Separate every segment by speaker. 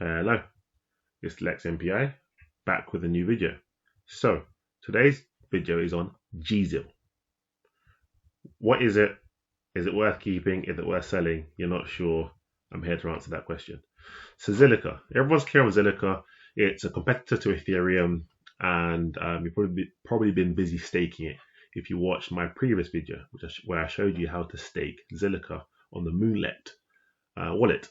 Speaker 1: Hello, it's lexingtonmpi back with a new video. So today's video is on gZIL. What is it? Is it worth keeping? Is it worth selling? You're not sure? I'm here to answer that question. So Zilliqa, everyone's clear on Zilliqa. It's a competitor to Ethereum, and you've probably been busy staking it. If you watched my previous video, where I showed you how to stake Zilliqa on the Moonlet wallet.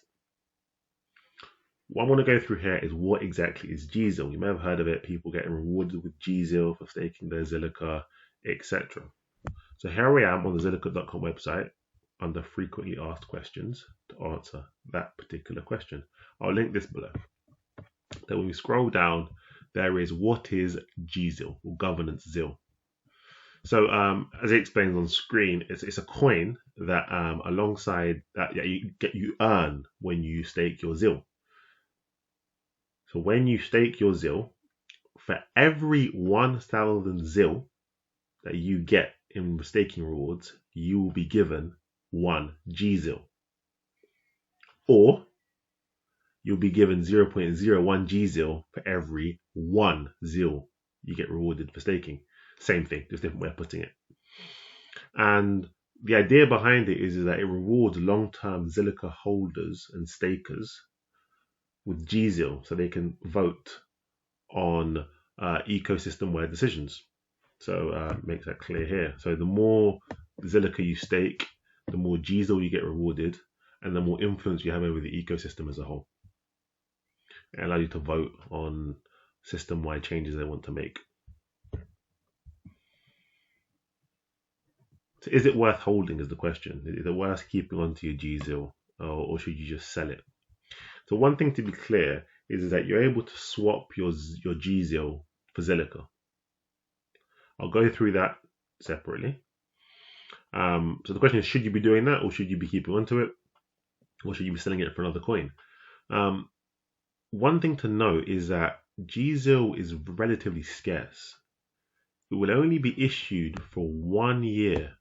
Speaker 1: What I want to go through here is what exactly is gZIL. You may have heard of it, people getting rewarded with gZIL for staking their Zilliqa, etc. So here I am on the zilliqa.com website under frequently asked questions to answer that particular question. I'll link this below. Then when we scroll down, there is what is gZIL or governance ZIL. So as it explains on screen, it's a coin that alongside that you earn when you stake your ZIL. So when you stake your ZIL, for every 1,000 ZIL that you get in staking rewards, you will be given 1 gZIL. Or you'll be given 0.01 gZIL for every 1 ZIL you get rewarded for staking. Same thing, just different way of putting it. And the idea behind it is that it rewards long-term Zilliqa holders and stakers with gZIL so they can vote on ecosystem-wide decisions. So makes that clear here. So the more Zilliqa you stake, the more gZIL you get rewarded, and the more influence you have over the ecosystem as a whole. It allows you to vote on system-wide changes they want to make. So is it worth holding is the question. Is it worth keeping onto your gZIL, or should you just sell it? So one thing to be clear is that you're able to swap your gZIL for Zilliqa. I'll go through that separately. So the question is, should you be doing that, or should you be keeping onto it, or should you be selling it for another coin? One thing to note is that gZIL is relatively scarce. It will only be issued for 1 year.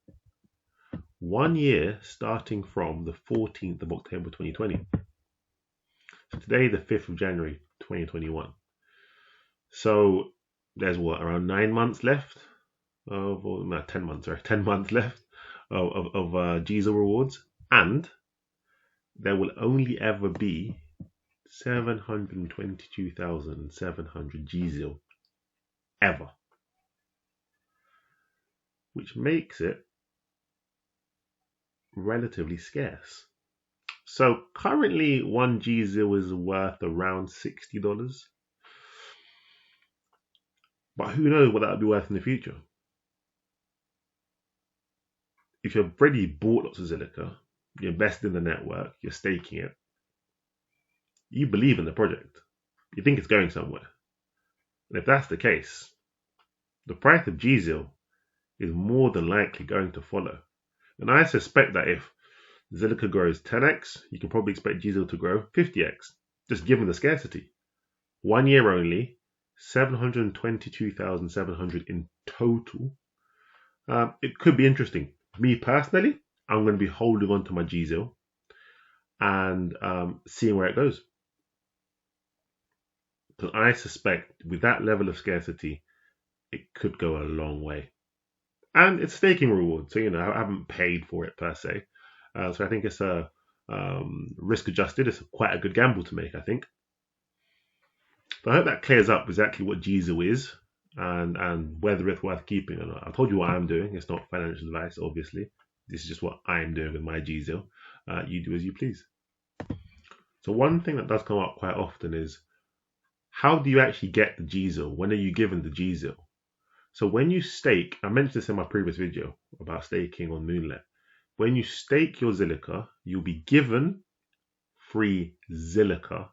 Speaker 1: 1 year starting from the 14th of October 2020. So today, the 5th of January 2021. So there's what, around 9 months left of, or no, 10 months, sorry, 10 months left of gZIL rewards, and there will only ever be 722,700 gZIL ever, which makes it relatively scarce. So currently 1 gZIL is worth around $60. But who knows what that would be worth in the future. If you've already bought lots of Zilliqa, you invested in the network, you're staking it, you believe in the project, you think it's going somewhere. And if that's the case, the price of gZIL is more than likely going to follow. And I suspect that if Zilliqa grows 10x, you can probably expect gZIL to grow 50x, just given the scarcity. 1 year only, 722,700 in total. It could be interesting. Me personally, I'm going to be holding on to my gZIL and seeing where it goes. Because I suspect with that level of scarcity, it could go a long way. And it's staking reward, so I haven't paid for it per se. So I think it's a risk adjusted. It's quite a good gamble to make, I think. So I hope that clears up exactly what gZIL is and whether it's worth keeping or not. I told you what I'm doing. It's not financial advice, obviously. This is just what I'm doing with my gZIL. You do as you please. So one thing that does come up quite often is, how do you actually get the gZIL? When are you given the gZIL? So when you stake, I mentioned this in my previous video about staking on Moonlet. When you stake your Zilliqa, you'll be given free Zilliqa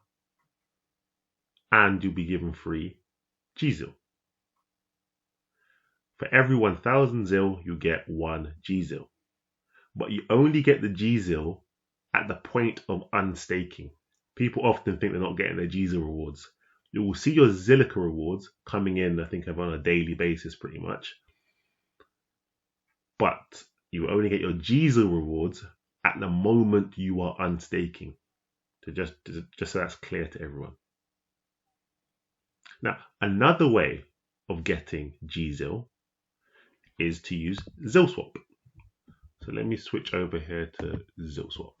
Speaker 1: and you'll be given free gZIL. For every 1,000 ZIL, you get 1 gZIL. But you only get the gZIL at the point of unstaking. People often think they're not getting their gZIL rewards. You will see your Zilliqa rewards coming in, I think, on a daily basis pretty much. But you only get your gZIL rewards at the moment you are unstaking. So just so that's clear to everyone. Now, another way of getting gZIL is to use zilswap. So let me switch over here to zilswap.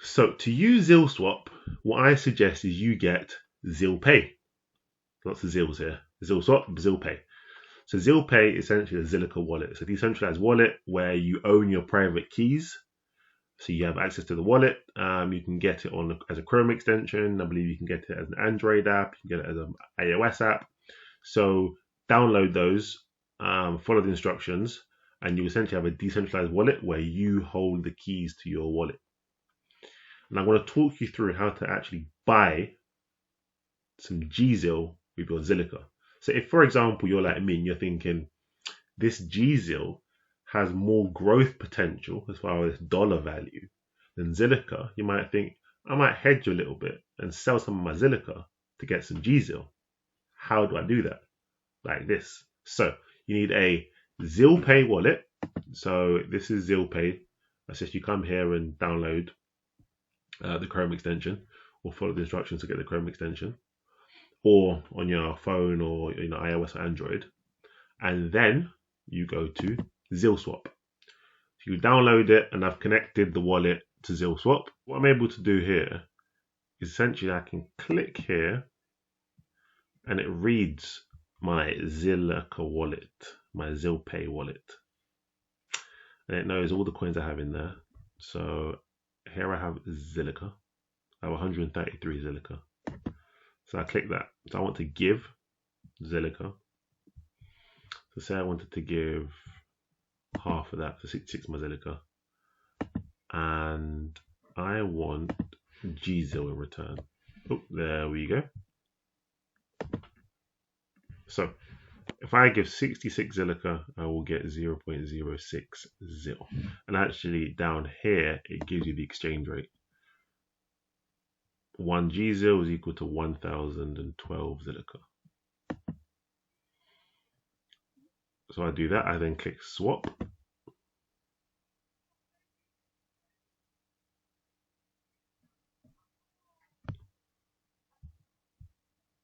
Speaker 1: So to use zilswap, what I suggest is you get zilpay. Lots of zils here. Zilswap, zilpay. So zilpay is essentially a Zilliqa wallet. It's a decentralized wallet where you own your private keys. So you have access to the wallet. You can get it on as a Chrome extension. I believe you can get it as an Android app. You can get it as an iOS app. So download those, follow the instructions, and you essentially have a decentralized wallet where you hold the keys to your wallet. And I'm going to talk you through how to actually buy some gZIL with your Zilliqa. So if, for example, you're like me and you're thinking this gZIL has more growth potential as far as dollar value than Zilliqa, you might think, I might hedge a little bit and sell some of my Zilliqa to get some gZIL. How do I do that? Like this. So you need a zilpay wallet. So this is zilpay. I suggest you come here and download the Chrome extension, or follow the instructions to get the Chrome extension, or on your phone or iOS or Android, and then you go to zilswap. So you download it, and I've connected the wallet to zilswap. What I'm able to do here is essentially I can click here, and it reads my Zilliqa wallet, my zilpay wallet, and it knows all the coins I have in there. So here I have Zilliqa. I have 133 Zilliqa. So I click that. So I want to give Zilliqa. So say I wanted to give half of that, so 66 my Zilliqa. And I want gZIL in return. Oh, there we go. So if I give 66 Zilliqa, I will get 0.06 ZIL. And actually down here, it gives you the exchange rate. 1 gZIL is equal to 1012 Zilliqa. So I do that, I then click swap.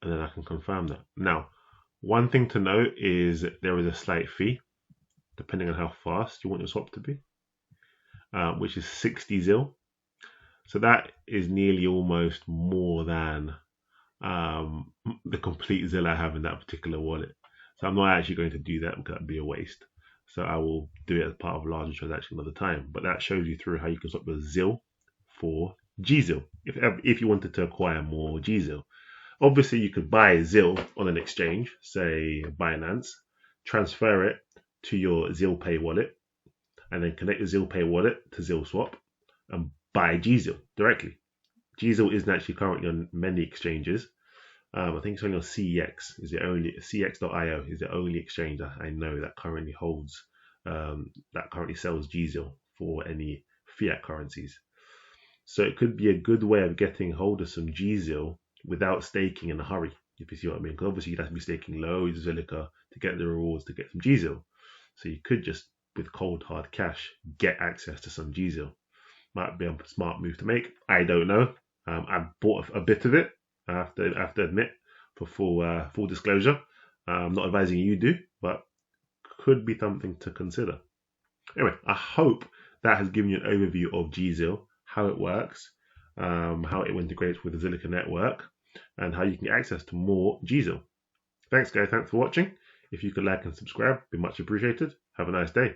Speaker 1: And then I can confirm that. Now, one thing to note is that there is a slight fee, depending on how fast you want your swap to be, which is 60 ZIL. So that is nearly almost more than the complete ZIL I have in that particular wallet. So I'm not actually going to do that because that'd be a waste. So I will do it as part of a larger transaction another time. But that shows you through how you can swap the ZIL for gZIL if you wanted to acquire more gZIL. Obviously, you could buy ZIL on an exchange, say Binance, transfer it to your zilpay wallet, and then connect the zilpay wallet to zilswap and buy gZIL directly. gZIL isn't actually currently on many exchanges. I think it's only on CEX. CEX.io is the only exchange that I know that currently holds, that currently sells gZIL for any fiat currencies. So it could be a good way of getting hold of some gZIL without staking in a hurry, if you see what I mean. Because obviously you'd have to be staking loads of Zilliqa to get the rewards to get some gZIL. So you could just, with cold hard cash, get access to some gZIL. Might be a smart move to make. I don't know. I bought a bit of it. I have to admit, for full disclosure. I'm not advising you do, but could be something to consider. Anyway, I hope that has given you an overview of gZIL, how it works, how it integrates with the Zilliqa network, and how you can get access to more gZIL. Thanks, guys. Thanks for watching. If you could like and subscribe, it'd be much appreciated. Have a nice day.